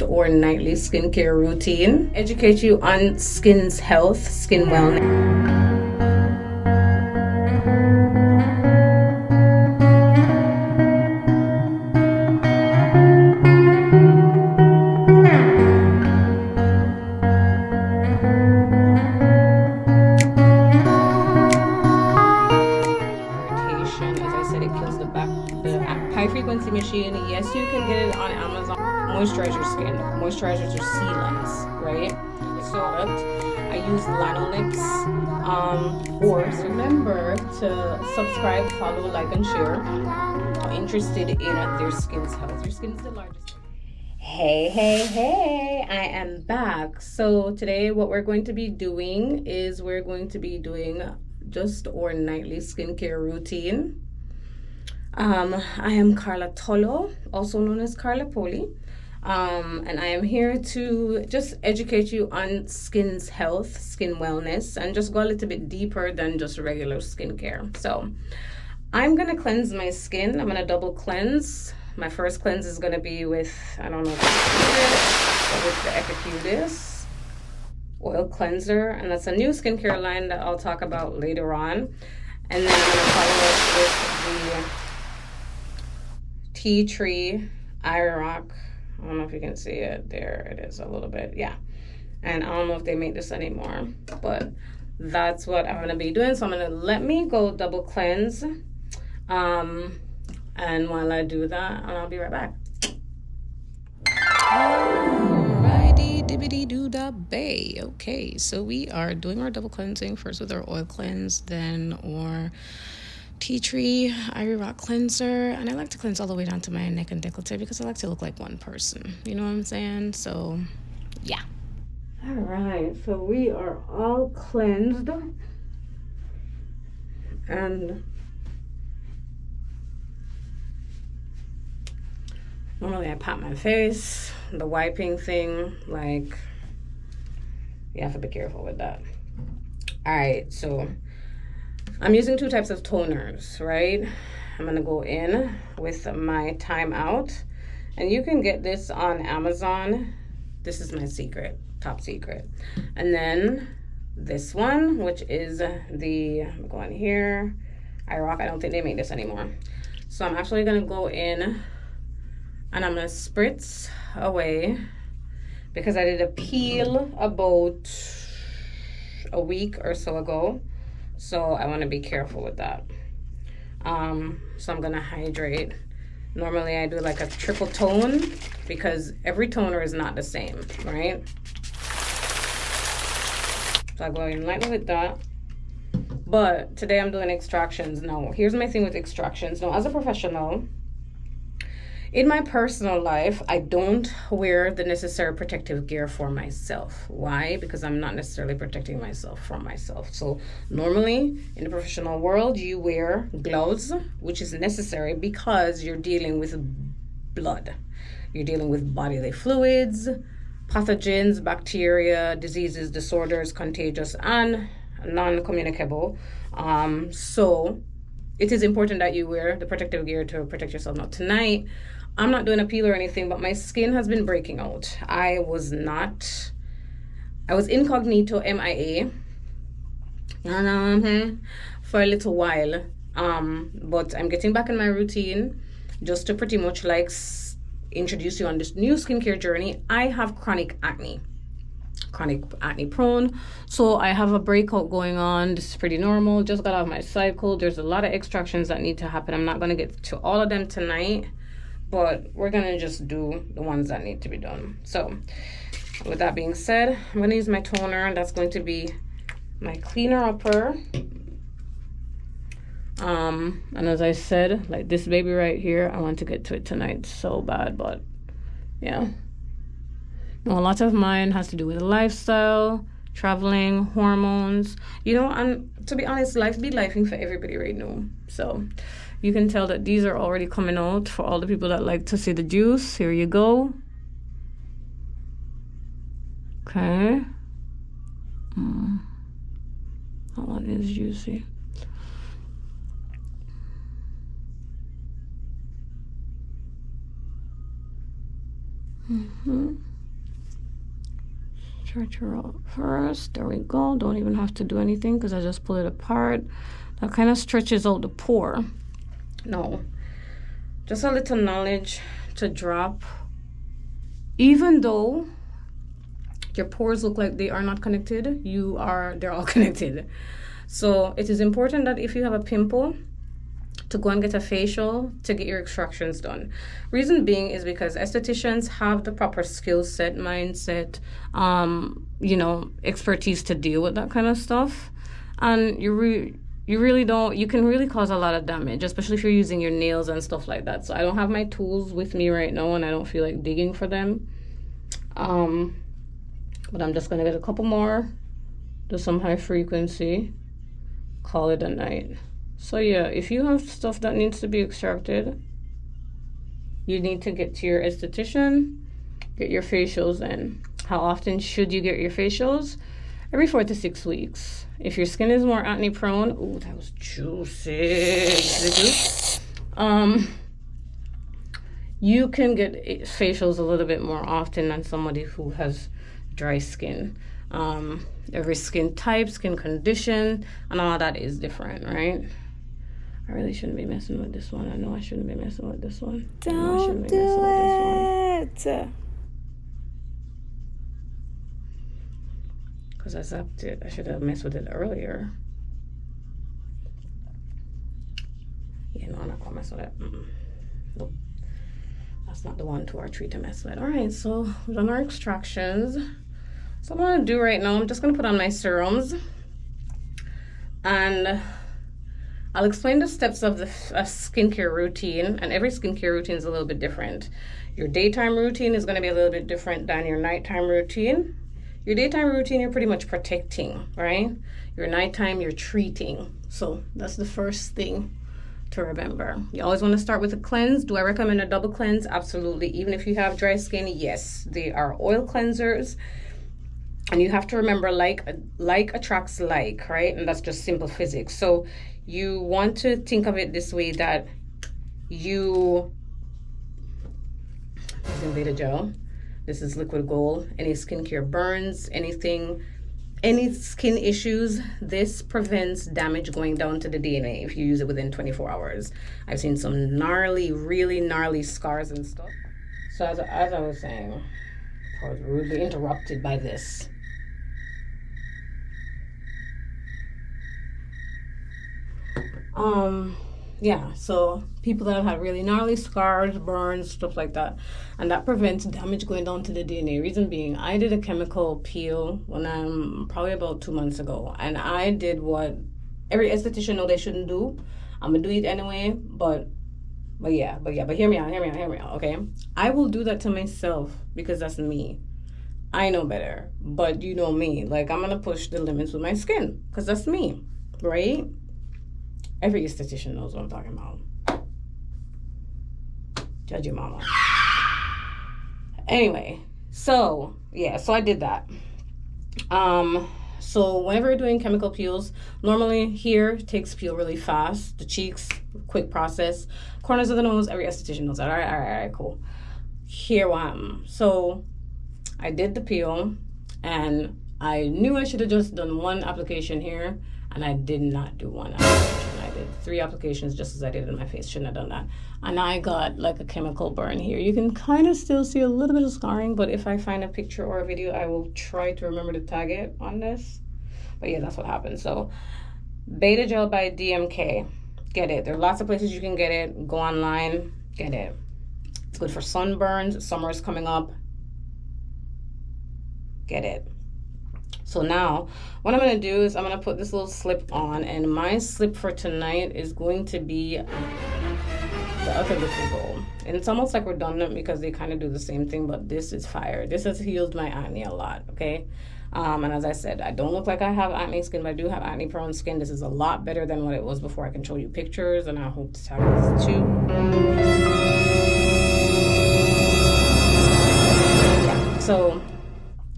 Or nightly skincare routine, educate you on skin's health, skin wellness. Irritation, as I said, it kills the high frequency machine. Yes, you can get it on Amazon. Moisturize your skin. Moisturizers are sealants, right? So I use Lanolix. Or remember to subscribe, follow, like, and share. Interested in their skin's health. Your skin is the largest. Hey, I am back. So today what we're going to be doing is we're going to be doing just our nightly skincare routine. I am Carla Tolo, also known as Carla Poli. And I am here to just educate you on skin's health, skin wellness, and just go a little bit deeper than just regular skincare. So I'm going to cleanse my skin. I'm going to double cleanse. My first cleanse is going to be with, I don't know if it's with the Epicurious oil cleanser. And that's a new skincare line that I'll talk about later on. And then I'm going to follow up with the Tea Tree Iron Rock. I don't know if you can see it. There it is a little bit. Yeah. And I don't know if they make this anymore, but that's what I'm going to be doing. So I'm going to let me go double cleanse. And while I do that, I'll be right back. Alrighty, dibbity doo da bay. Okay, so we are doing our double cleansing first with our oil cleanse, then our tea tree ivory rock cleanser. And I like to cleanse all the way down to my neck and décolleté because I like to look like one person. You know what I'm saying? So, yeah. All right, so we are all cleansed. And normally I pat my face, the wiping thing, like, you have to be careful with that. All right, so I'm using two types of toners, right? I'm gonna go in with my Time Out, and you can get this on Amazon. This is my secret, top secret. And then this one, which is I'm going here, iRock. I don't think they make this anymore. So I'm actually gonna go in and I'm gonna spritz away because I did a peel about a week or so ago. So I want to be careful with that. So I'm gonna hydrate. Normally I do like a triple tone because every toner is not the same, right? So I go in lightly with that. But today I'm doing extractions. Now, here's my thing with extractions. Now, as a professional, in my personal life, I don't wear the necessary protective gear for myself. Why? Because I'm not necessarily protecting myself from myself. So normally in the professional world, you wear gloves, which is necessary because you're dealing with blood. You're dealing with bodily fluids, pathogens, bacteria, diseases, disorders, contagious and non-communicable. So it is important that you wear the protective gear to protect yourself. Now tonight, I'm not doing a peel or anything, but my skin has been breaking out. I was incognito MIA, for a little while. But I'm getting back in my routine just to pretty much like introduce you on this new skincare journey. I have chronic acne prone, so I have a breakout going on. This is pretty normal. Just got out of my cycle. There's a lot of extractions that need to happen. I'm not going to get to all of them tonight, but we're going to just do the ones that need to be done. So with that being said, I'm going to use my toner. That's going to be my cleaner upper. And as I said, like this baby right here, I want to get to it tonight so bad, but yeah. Now, a lot of mine has to do with lifestyle, traveling, hormones, and to be honest, life be lifing for everybody right now. So you can tell that these are already coming out for all the people that like to see the juice. Here you go. Okay. That one is juicy. Stretch her out first. There we go. Don't even have to do anything because I just pull it apart. That kind of stretches out the pore. No, just a little knowledge to drop. Even though your pores look like they are not connected, they're all connected. So it is important that if you have a pimple, to go and get a facial to get your extractions done. Reason being is because estheticians have the proper skill set, mindset, expertise to deal with that kind of stuff. And you can really cause a lot of damage, especially if you're using your nails and stuff like that. So I don't have my tools with me right now and I don't feel like digging for them. But I'm just gonna get a couple more, do some high frequency, call it a night. So yeah, if you have stuff that needs to be extracted, you need to get to your esthetician, get your facials in. How often should you get your facials? Every 4 to 6 weeks. If your skin is more acne prone, ooh, that was juicy. You can get facials a little bit more often than somebody who has dry skin. Every skin type, skin condition, and all that is different, right? I really shouldn't be messing with this one. I know I shouldn't be messing with this one. Don't do it. Because I zapped it. I should have messed with it earlier. Yeah, no, I'm not gonna mess with it. Nope. That's not the one to our tree to mess with. All right, so we've done our extractions. So what I'm gonna do right now, I'm just gonna put on my serums. And I'll explain the steps of the skincare routine, and every skincare routine is a little bit different. Your daytime routine is going to be a little bit different than your nighttime routine. Your daytime routine, you're pretty much protecting, right? Your nighttime, you're treating. So that's the first thing to remember. You always want to start with a cleanse. Do I recommend a double cleanse? Absolutely. Even if you have dry skin, yes, they are oil cleansers. And you have to remember, like attracts like, right? And that's just simple physics. So you want to think of it this way, that you, this is Beta Gel, this is liquid gold, any skincare burns, any skin issues, this prevents damage going down to the DNA if you use it within 24 hours. I've seen some really gnarly scars and stuff. So as I was saying, I was rudely interrupted by this. Yeah, so people that have had really gnarly scars, burns, stuff like that, and that prevents damage going down to the DNA. Reason being, I did a chemical peel when I'm probably about 2 months ago, and I did what every esthetician know they shouldn't do. I'm gonna do it anyway, but hear me out, okay? I will do that to myself because that's me. I know better, but you know me. Like, I'm gonna push the limits with my skin because that's me, right? Every esthetician knows what I'm talking about. Judge your mama. Anyway, so yeah, so I did that. So whenever you're doing chemical peels, normally here takes peel really fast. The cheeks, quick process. Corners of the nose, every esthetician knows that. All right, cool. Here what happened. So I did the peel, and I knew I should have just done one application here, and I did not do one application. I did 3 applications just as I did in my face. Shouldn't have done that. And I got like a chemical burn here. You can kind of still see a little bit of scarring, but if I find a picture or a video, I will try to remember to tag it on this. But yeah, that's what happened. So Beta Gel by DMK. Get it. There are lots of places you can get it. Go online, get it. It's good for sunburns. Summer is coming up. Get it. So now what I'm going to do is I'm going to put this little slip on, and my slip for tonight is going to be the other liquid gold. And it's almost like redundant because they kind of do the same thing, but this is fire. This has healed my acne a lot, okay? And as I said, I don't look like I have acne skin, but I do have acne prone skin. This is a lot better than what it was before. I can show you pictures, and I hope this happens too. Yeah, so,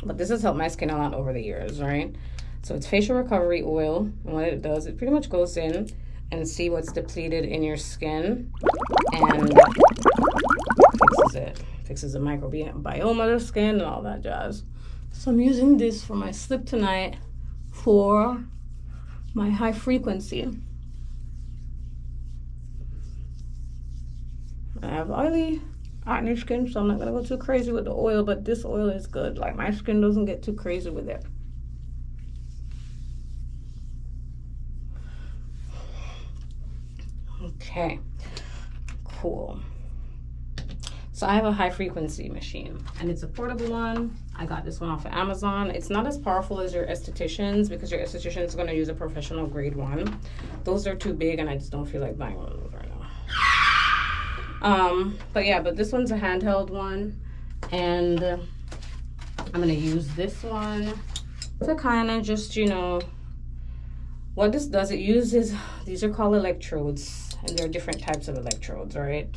but this has helped my skin a lot over the years, right? So it's facial recovery oil, and what it does, it pretty much goes in and see what's depleted in your skin and fixes it. fixes the microbiome of the skin and all that jazz. So I'm using this for my slip tonight for my high frequency. I have oily acne skin, so I'm not gonna go too crazy with the oil, but this oil is good. Like, my skin doesn't get too crazy with it. Okay, cool. So I have a high frequency machine, and it's a portable one. I got this one off of Amazon. It's not as powerful as your Estheticians, because your Esthetician is going to use a professional grade one. Those are too big, and I just don't feel like buying one of those right now. But this one's a handheld one, and I'm going to use this one to kind of just, you know, what this does, it uses, these are called electrodes, and there are different types of electrodes, right?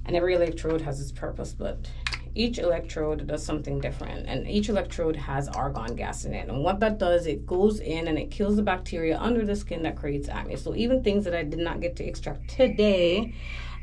And every electrode has its purpose, but each electrode does something different, and each electrode has argon gas in it. And what that does, it goes in and it kills the bacteria under the skin that creates acne. So even things that I did not get to extract today,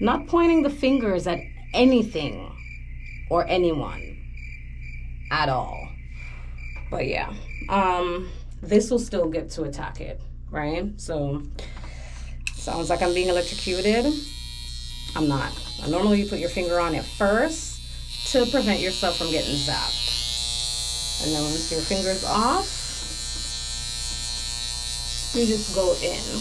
not pointing the fingers at anything or anyone at all. But yeah, this will still get to attack it, right? So sounds like I'm being electrocuted. I'm not. Normally you put your finger on it first to prevent yourself from getting zapped. And then once your finger's off, you just go in.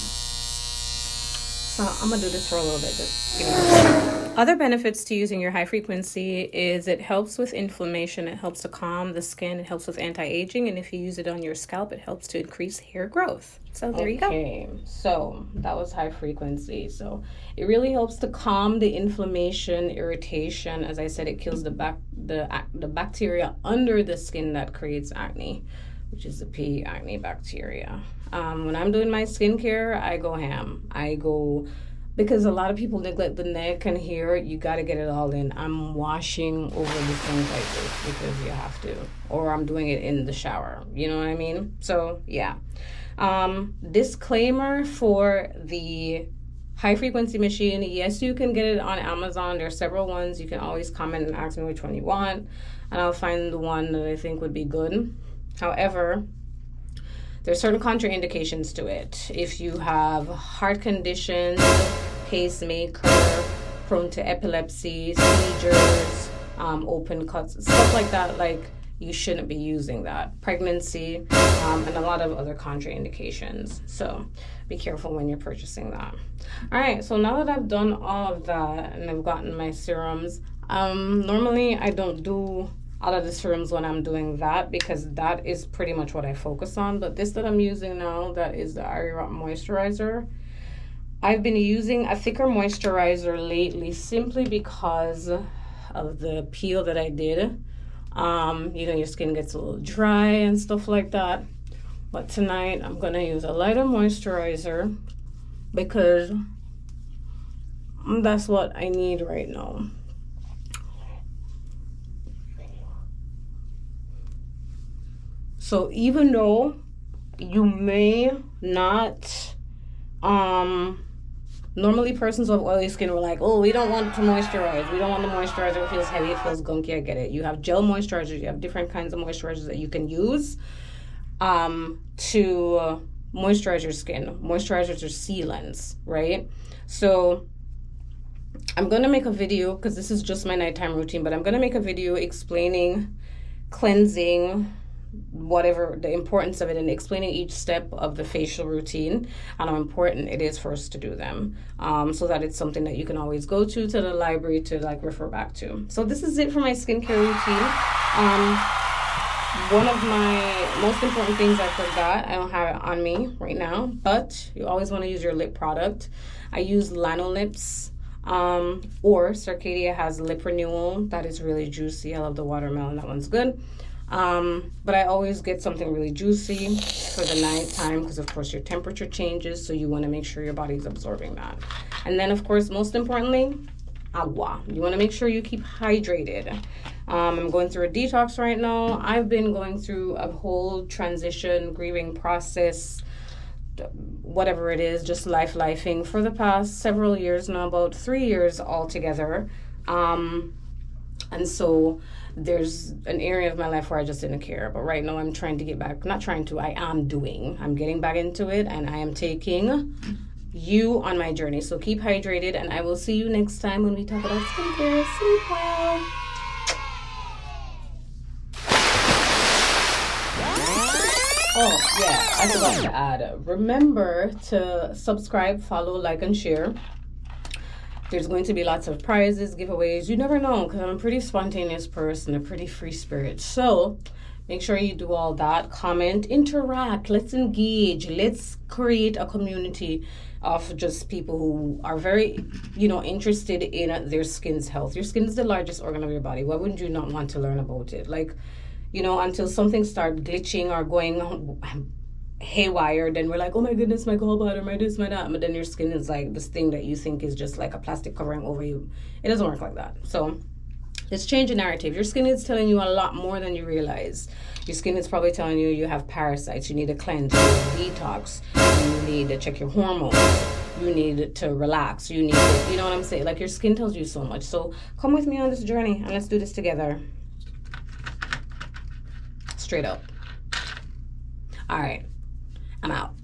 So I'm gonna do this for a little bit. Just give me a second. Other benefits to using your high frequency is it helps with inflammation, it helps to calm the skin, it helps with anti-aging, and if you use it on your scalp, it helps to increase hair growth. So there you go. Okay, so that was high frequency. So it really helps to calm the inflammation, irritation. As I said, it kills the bacteria under the skin that creates acne, which is the P. acne bacteria. When I'm doing my skincare, I go ham. Because a lot of people neglect the neck and hair, you got to get it all in. I'm washing over the things like this because you have to. Or I'm doing it in the shower. You know what I mean? So, yeah. Disclaimer for the high frequency machine. Yes, you can get it on Amazon. There are several ones. You can always comment and ask me which one you want, and I'll find the one that I think would be good. However, there's certain contraindications to it. If you have heart conditions, pacemaker, prone to epilepsy, seizures, open cuts, stuff like that, like, you shouldn't be using that. Pregnancy, and a lot of other contraindications. So be careful when you're purchasing that. All right, so now that I've done all of that and I've gotten my serums, normally I don't do out of the serums when I'm doing that, because that is pretty much what I focus on. But this that I'm using now, that is the Aerop moisturizer. I've been using a thicker moisturizer lately simply because of the peel that I did. You know, your skin gets a little dry and stuff like that. But tonight I'm gonna use a lighter moisturizer because that's what I need right now. So even though you may not, normally persons with oily skin were like, oh, we don't want to moisturize. We don't want the moisturizer. It feels heavy. It feels gunky. I get it. You have gel moisturizers. You have different kinds of moisturizers that you can use to moisturize your skin. Moisturizers are sealants, right? So I'm going to make a video, because this is just my nighttime routine, but I'm going to make a video explaining cleansing, whatever the importance of it, and explaining each step of the facial routine and how important it is for us to do them, so that it's something that you can always go to the library to like refer back to. So this is it for my skincare routine. One of my most important things I forgot, I don't have it on me right now, but you always want to use your lip product. I use Lanolips, or Circadia has lip renewal. That is really juicy. I love the watermelon. That one's good. But I always get something really juicy for the nighttime, because of course your temperature changes, so you want to make sure your body's absorbing that. And then of course, most importantly, agua. You want to make sure you keep hydrated. I'm going through a detox right now. I've been going through a whole transition, grieving process, whatever it is, just lifing for the past several years now, about 3 years altogether. And so there's an area of my life where I just didn't care. But right now I'm trying to get back, not trying to, I am doing. I'm getting back into it, and I am taking you on my journey. So keep hydrated, and I will see you next time when we talk about skincare. Sleep well. Oh, yeah, I forgot to add. Remember to subscribe, follow, like, and share. There's going to be lots of prizes, giveaways. You never know, because I'm a pretty spontaneous person, a pretty free spirit. So make sure you do all that. Comment, interact, let's engage. Let's create a community of just people who are very, interested in their skin's health. Your skin is the largest organ of your body. Why wouldn't you not want to learn about it? Like, until something starts glitching or going haywire, then we're like, oh my goodness, my gallbladder, my this, my that. But then your skin is like this thing that you think is just like a plastic covering over you. It doesn't work like that. So let's change the narrative. Your skin is telling you a lot more than you realize. Your skin is probably telling you you have parasites, you need a cleanse, you need a detox, you need to check your hormones, you need to relax, you need to, you know what I'm saying? Like, your skin tells you so much. So come with me on this journey and let's do this together. Straight up. All right, I'm out.